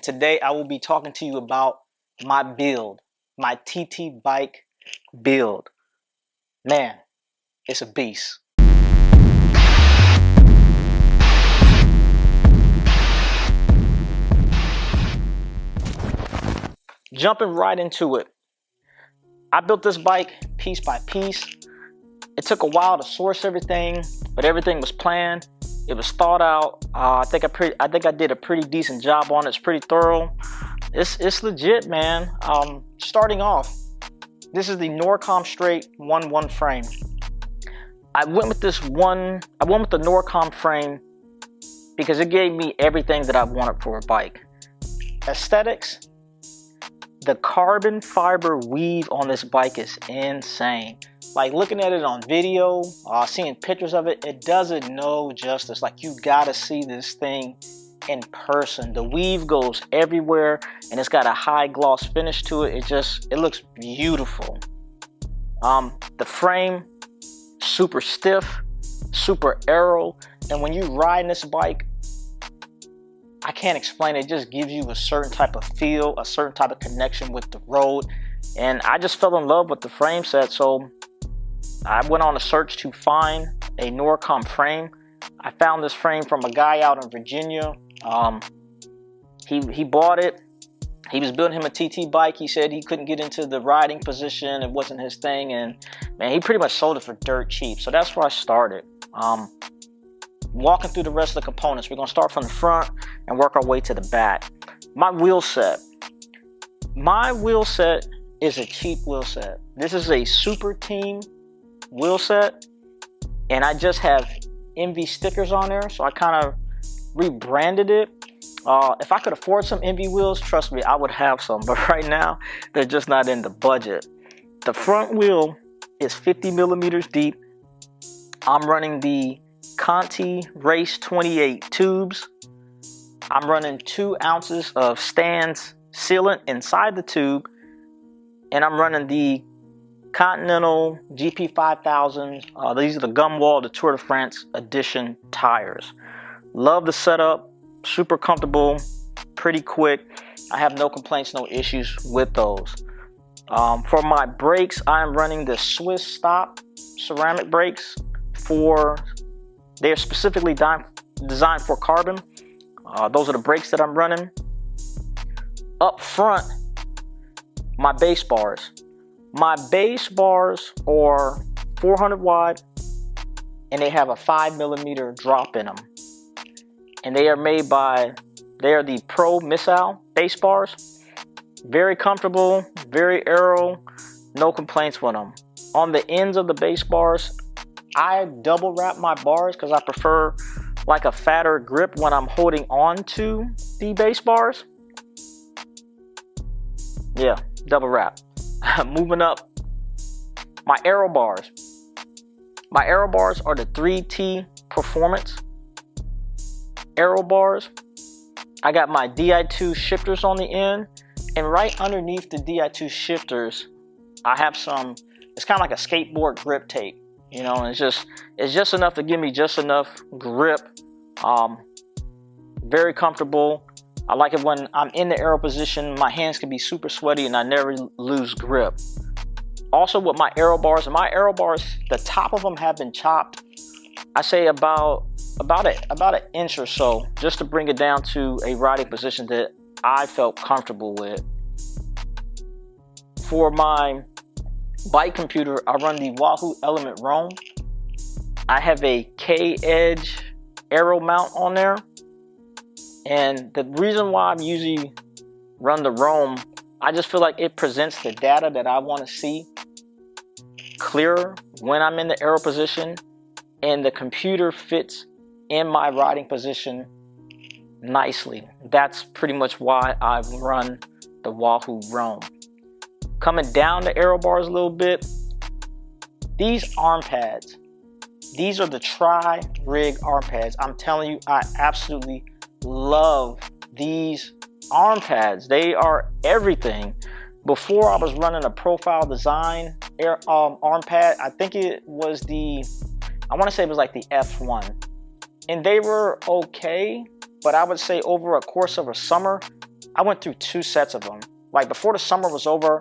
Today I will be talking to you about my build, my TT bike build. Man, it's a beast. Jumping right into it. I built this bike piece by piece. It took a while to source everything, but everything was planned. It was thought out. I think I did a pretty decent job on it. It's pretty thorough. It's legit, man. Starting off, this is the Norcom Straight 1.1 frame. I went with the Norcom frame because it gave me everything that I wanted for a bike. Aesthetics, the carbon fiber weave on this bike is insane. Like looking at it on video, seeing pictures of it, it doesn't know justice. Like you gotta see this thing in person. The weave goes everywhere and it's got a high gloss finish to it. It looks beautiful. The frame, super stiff, super aero, and when you ride this bike, I can't explain it. It just gives you a certain type of feel, a certain type of connection with the road. And I just fell in love with the frame set, so I went on a search to find a Norcom frame. I found this frame from a guy out in Virginia. He bought it. He was building him a TT bike. He said he couldn't get into the riding position. It wasn't his thing. And man, he pretty much sold it for dirt cheap. So that's where I started. Walking through the rest of the components. We're going to start from the front and work our way to the back. My wheel set. My wheel set is a cheap wheel set. This is a Super Team wheel set, and I just have MV stickers on there, so I kind of rebranded it. If I could afford some MV wheels, trust me, I would have some, but right now they're just not in the budget. The front wheel is 50 millimeters deep. I'm running the Conti Race 28 tubes. I'm running 2 ounces of Stan's sealant inside the tube, and I'm running the Continental GP5000. These are the Gumwall, the Tour de France edition tires. Love the setup, super comfortable, pretty quick. I have no complaints, no issues with those. For my brakes, I am running the Swiss Stop ceramic brakes. They're specifically designed for carbon. Those are the brakes that I'm running. Up front, my base bars. My base bars are 400 wide and they have a 5 millimeter drop in them. And they are the Pro Missile base bars. Very comfortable, very aero, no complaints with them. On the ends of the base bars, I double wrap my bars because I prefer like a fatter grip when I'm holding on to the base bars. Yeah, double wrap. Moving up, my aero bars. My aero bars are the 3T Performance aero bars. I got my Di2 shifters on the end, and right underneath the Di2 shifters, I have some, it's kind of like a skateboard grip tape. You know, and it's just enough to give me just enough grip. Very comfortable. I like it when I'm in the aero position. My hands can be super sweaty and I never lose grip. Also with my aero bars, the top of them have been chopped. I say about an inch or so, just to bring it down to a riding position that I felt comfortable with. For my bike computer, I run the Wahoo Element Roam. I have a K-Edge aero mount on there. And the reason why I'm usually run the Roam, I just feel like it presents the data that I want to see clearer when I'm in the aero position, and the computer fits in my riding position nicely. That's pretty much why I've run the Wahoo Roam. Coming down the aero bars a little bit, these arm pads, these are the Tri-Rig arm pads. I'm telling you, I absolutely love these arm pads. They are everything. Before I was running a Profile Design arm pad. I think it was I want to say it was like the F1. And they were okay, but I would say over a course of a summer, I went through 2 sets of them. Like before the summer was over,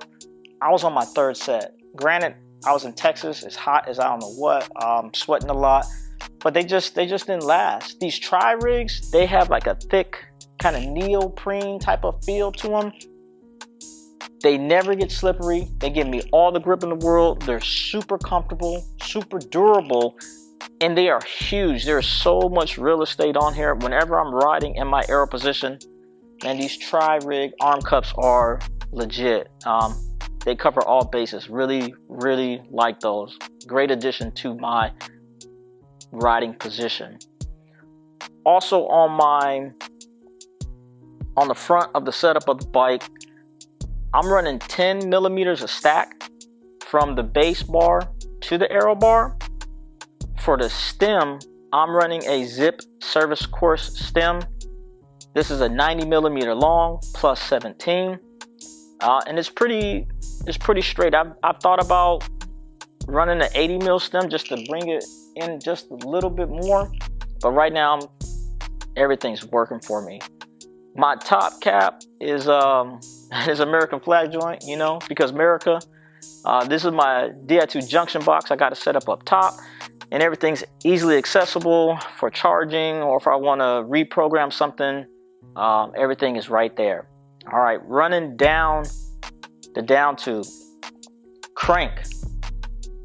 I was on my 3rd set. Granted, I was in Texas. It's hot as I don't know what. Sweating a lot, but they just didn't last. These tri-rigs, they have like a thick kind of neoprene type of feel to them. They never get slippery. They give me all the grip in the world. They're super comfortable, super durable, and they are huge. There's so much real estate on here. Whenever I'm riding in my aero position, and these tri-rig arm cups are legit. They cover all bases. Really, really like those. Great addition to my riding position. Also on the front of the setup of the bike, I'm running 10 millimeters of stack from the base bar to the aero bar. For the stem, I'm running a zip service course stem. This is a 90 millimeter long plus 17, and it's pretty straight. I've thought about running an 80 mil stem just to bring it in just a little bit more, but right now everything's working for me. My top cap is American flag joint, you know, because America. This is my Di2 junction box. I got to set up top, and everything's easily accessible for charging, or if I want to reprogram something, everything is right there. All right, running down the down tube. Crank.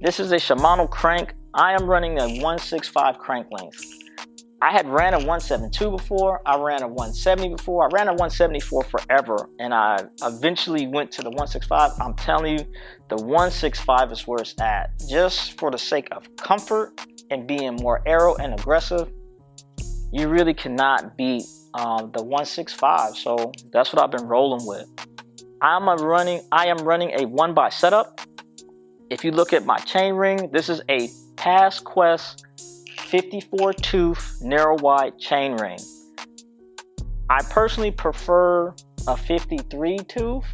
This is a Shimano crank. I am running a 165 crank length. I had ran a 172 before. I ran a 170 before. I ran a 174 forever, and I eventually went to the 165. I'm telling you, the 165 is where it's at. Just for the sake of comfort and being more aero and aggressive, you really cannot beat the 165. So that's what I've been rolling with. I am running a 1x setup. If you look at my chainring, this is a PassQuest 54 tooth narrow wide chainring. I personally prefer a 53 tooth,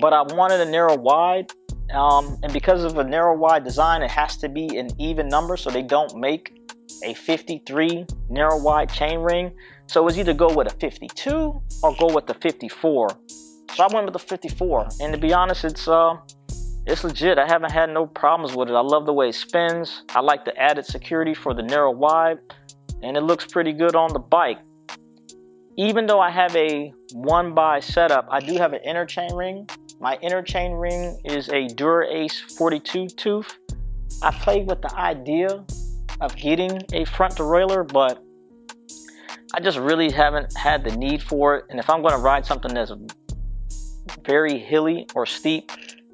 but I wanted a narrow wide, and because of a narrow wide design, it has to be an even number, so they don't make a 53 narrow wide chainring. So it was either go with a 52 or go with the 54. So I went with the 54, and to be honest, it's legit. I haven't had no problems with it. I love the way it spins. I like the added security for the narrow wide, and it looks pretty good on the bike. Even though I have a 1x setup, I do have an inner chain ring. My inner chain ring is a DuraAce 42 tooth. I played with the idea of getting a front derailleur, but I just really haven't had the need for it. And if I'm going to ride something that's very hilly or steep,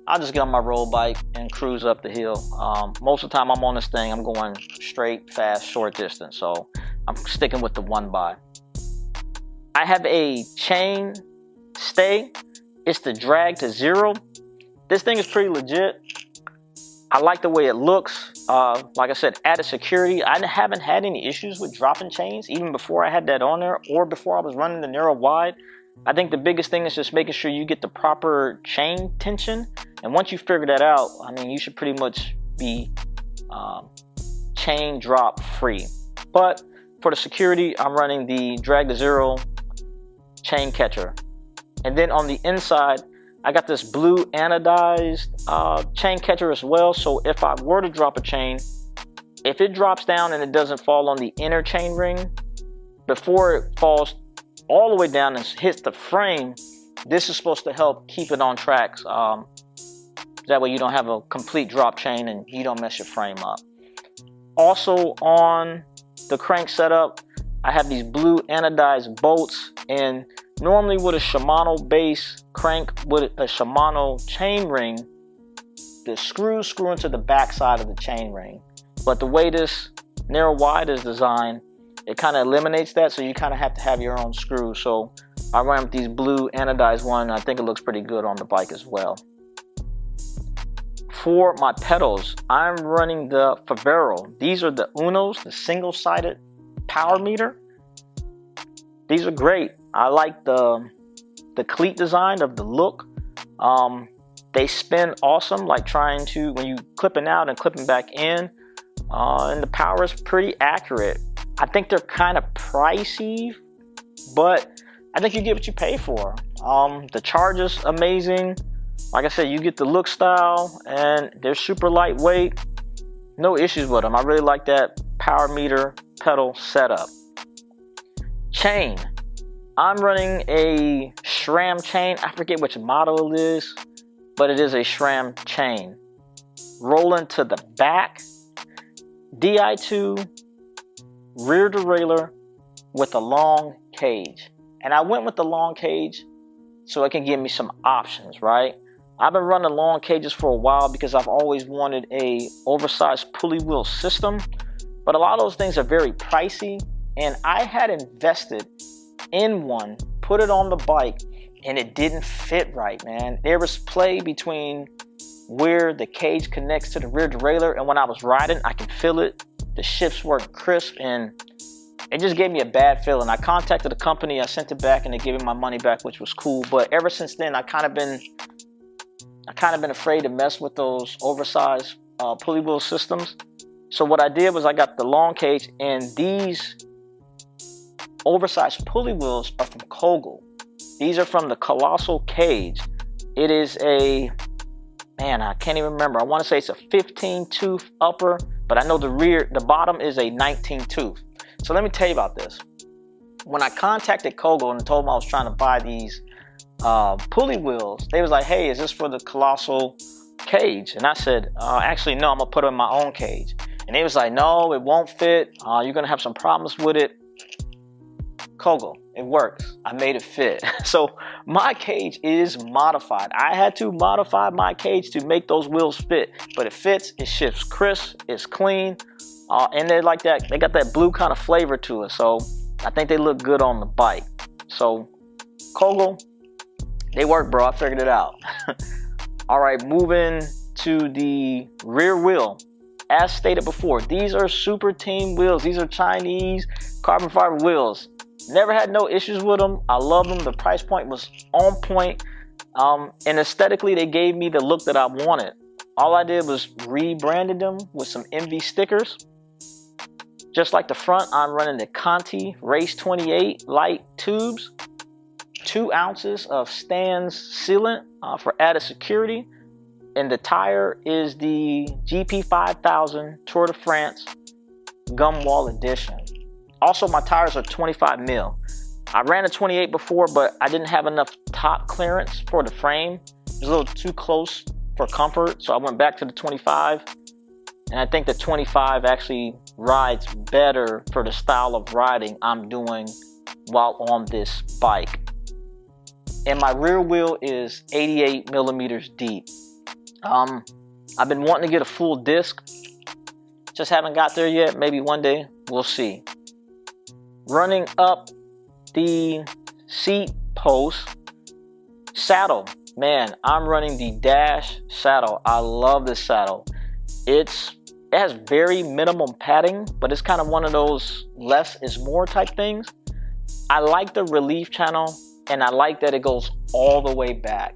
I'll just get on my road bike and cruise up the hill. Most of the time I'm on this thing, I'm going straight, fast, short distance. So I'm sticking with the 1x. I have a chain stay. It's the drag to 0. This thing is pretty legit. I like the way it looks. Like I said, added security. I haven't had any issues with dropping chains, even before I had that on there or before I was running the narrow wide. I think the biggest thing is just making sure you get the proper chain tension. And once you figure that out, I mean, you should pretty much be chain drop free. But for the security, I'm running the drag to 0 chain catcher. And then on the inside, I got this blue anodized chain catcher as well. So if I were to drop a chain, if it drops down and it doesn't fall on the inner chain ring, before it falls all the way down and hits the frame, this is supposed to help keep it on tracks. That way you don't have a complete drop chain and you don't mess your frame up. Also on the crank setup, I have these blue anodized bolts, and normally with a Shimano base crank with a Shimano chain ring, the screws screw into the back side of the chain ring. But the way this narrow wide is designed, it kind of eliminates that, so you kind of have to have your own screws. So I ran with these blue anodized one. I think it looks pretty good on the bike as well. For my pedals, I'm running the Favero. These are the Unos, the single-sided power meter. These are great. I like the cleat design of the look. They spin awesome, like trying to, when you clipping out and clipping back in, and the power is pretty accurate. I think they're kind of pricey, but I think you get what you pay for. The charge is amazing. Like I said, you get the look, style, and they're super lightweight. No issues with them. I really like that power meter pedal setup. Chain. I'm running a SRAM chain. I forget which model it is, but it is a SRAM chain. Rolling to the back. Di2 rear derailleur with a long cage. And I went with the long cage so it can give me some options, right? I've been running long cages for a while because I've always wanted a oversized pulley wheel system, but a lot of those things are very pricey, and I had invested in one, put it on the bike, and it didn't fit right, man. There was play between where the cage connects to the rear derailleur, and when I was riding, I could feel it. The shifts weren't crisp, and it just gave me a bad feeling. I contacted the company, I sent it back, and they gave me my money back, which was cool. But ever since then, I kind of been afraid to mess with those oversized pulley wheel systems. So what I did was I got the long cage, and these oversized pulley wheels are from Kogel. These are from the Colossal Cage. It is a, man, I can't even remember. I want to say it's a 15 tooth upper, but I know the bottom is a 19 tooth. So let me tell you about this. When I contacted Kogel and told them I was trying to buy these pulley wheels, they was like, hey, is this for the Colossal Cage? And I said, actually, no, I'm gonna put it in my own cage. And they was like, no, it won't fit. You're gonna have some problems with it. Kogel, it works. I made it fit. So my cage is modified. I had to modify my cage to make those wheels fit, but it fits, it shifts crisp, it's clean, and they're like that. They got that blue kind of flavor to it. So I think they look good on the bike. So Kogel, they work, bro. I figured it out. All right, moving to the rear wheel. As stated before, these are Super Team wheels. These are Chinese carbon fiber wheels. Never had no issues with them. I love them. The price point was on point. And aesthetically, they gave me the look that I wanted. All I did was rebranded them with some MV stickers. Just like the front, I'm running the Conti Race 28 light tubes. 2 ounces of Stans sealant for added security. And the tire is the GP5000 Tour de France gum wall edition. Also, my tires are 25 mil. I ran a 28 before, but I didn't have enough top clearance for the frame. It was a little too close for comfort, so I went back to the 25. And I think the 25 actually rides better for the style of riding I'm doing while on this bike. And my rear wheel is 88 millimeters deep. I've been wanting to get a full disc. Just haven't got there yet. Maybe one day. We'll see. Running up the seat post. Saddle. Man, I'm running the Dash saddle. I love this saddle. It has very minimum padding, but it's kind of one of those less is more type things. I like the relief channel, and I like that it goes all the way back.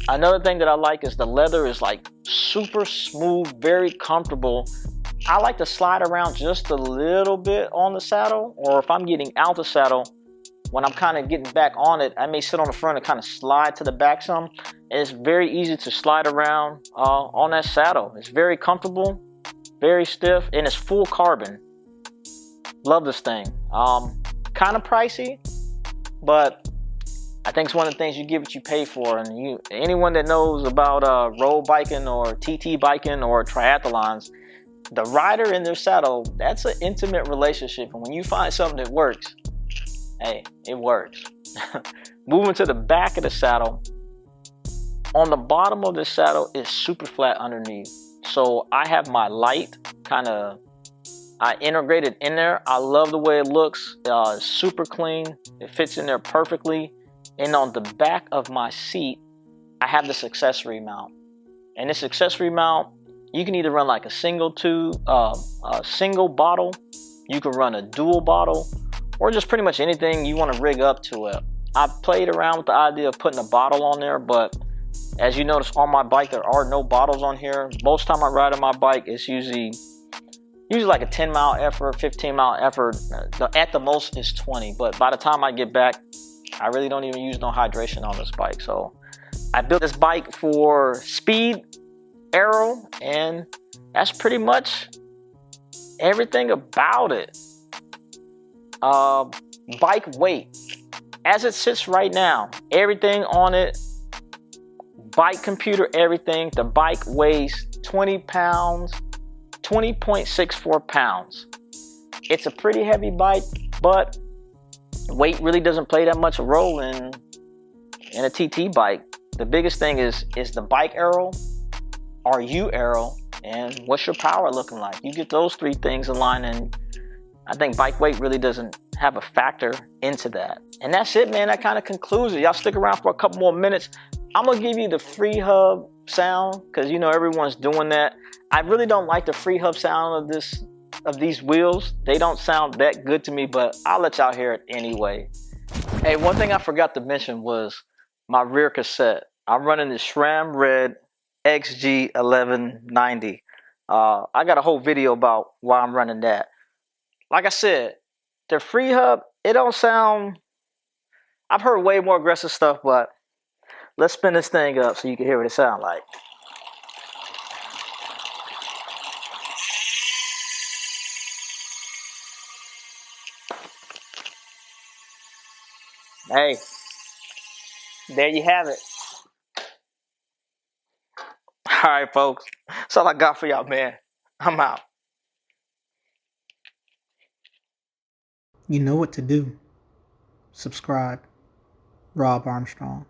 Another thing that I like is the leather is like super smooth, very comfortable. I like to slide around just a little bit on the saddle, or if I'm getting out the saddle, when I'm kind of getting back on it, I may sit on the front and kind of slide to the back some. And it's very easy to slide around on that saddle. It's very comfortable, very stiff, and it's full carbon. Love this thing. Kind of pricey, but I think it's one of the things you get what you pay for. And anyone that knows about road biking or TT biking or triathlons, the rider in their saddle, that's an intimate relationship. And when you find something that works, hey, it works. Moving to the back of the saddle, on the bottom of the saddle is super flat underneath. So I have my light I integrated in there. I love the way it looks. It's super clean. It fits in there perfectly. And on the back of my seat, I have this accessory mount. And this accessory mount, you can either run like a single bottle, you can run a dual bottle, or just pretty much anything you want to rig up to it. I've played around with the idea of putting a bottle on there, but as you notice on my bike, there are no bottles on here. Most time I ride on my bike, it's usually like a 10-mile effort, 15-mile effort. At the most is 20, but by the time I get back, I really don't even use no hydration on this bike. So I built this bike for speed, aero, and that's pretty much everything about it. Bike weight. As it sits right now, everything on it, bike computer, everything, the bike weighs 20 pounds, 20.64 pounds. It's a pretty heavy bike, but weight really doesn't play that much a role in a TT bike. The biggest thing is the bike aero, are you aero, and what's your power looking like? You get those three things aligned, and I think bike weight really doesn't have a factor into that. And that's it, man. That kind of concludes it. Y'all stick around for a couple more minutes. I'm gonna give you the free hub sound because you know everyone's doing that. I really don't like the free hub sound of these wheels. They don't sound that good to me, but I'll let y'all hear it anyway. Hey, one thing I forgot to mention was my rear cassette. I'm running the SRAM Red XG1190. I got a whole video about why I'm running that. Like I said, the free hub, it don't sound... I've heard way more aggressive stuff, but let's spin this thing up so you can hear what it sounds like. Hey, there you have it. All right, folks. That's all I got for y'all, man. I'm out. You know what to do. Subscribe. Rob Armstrong.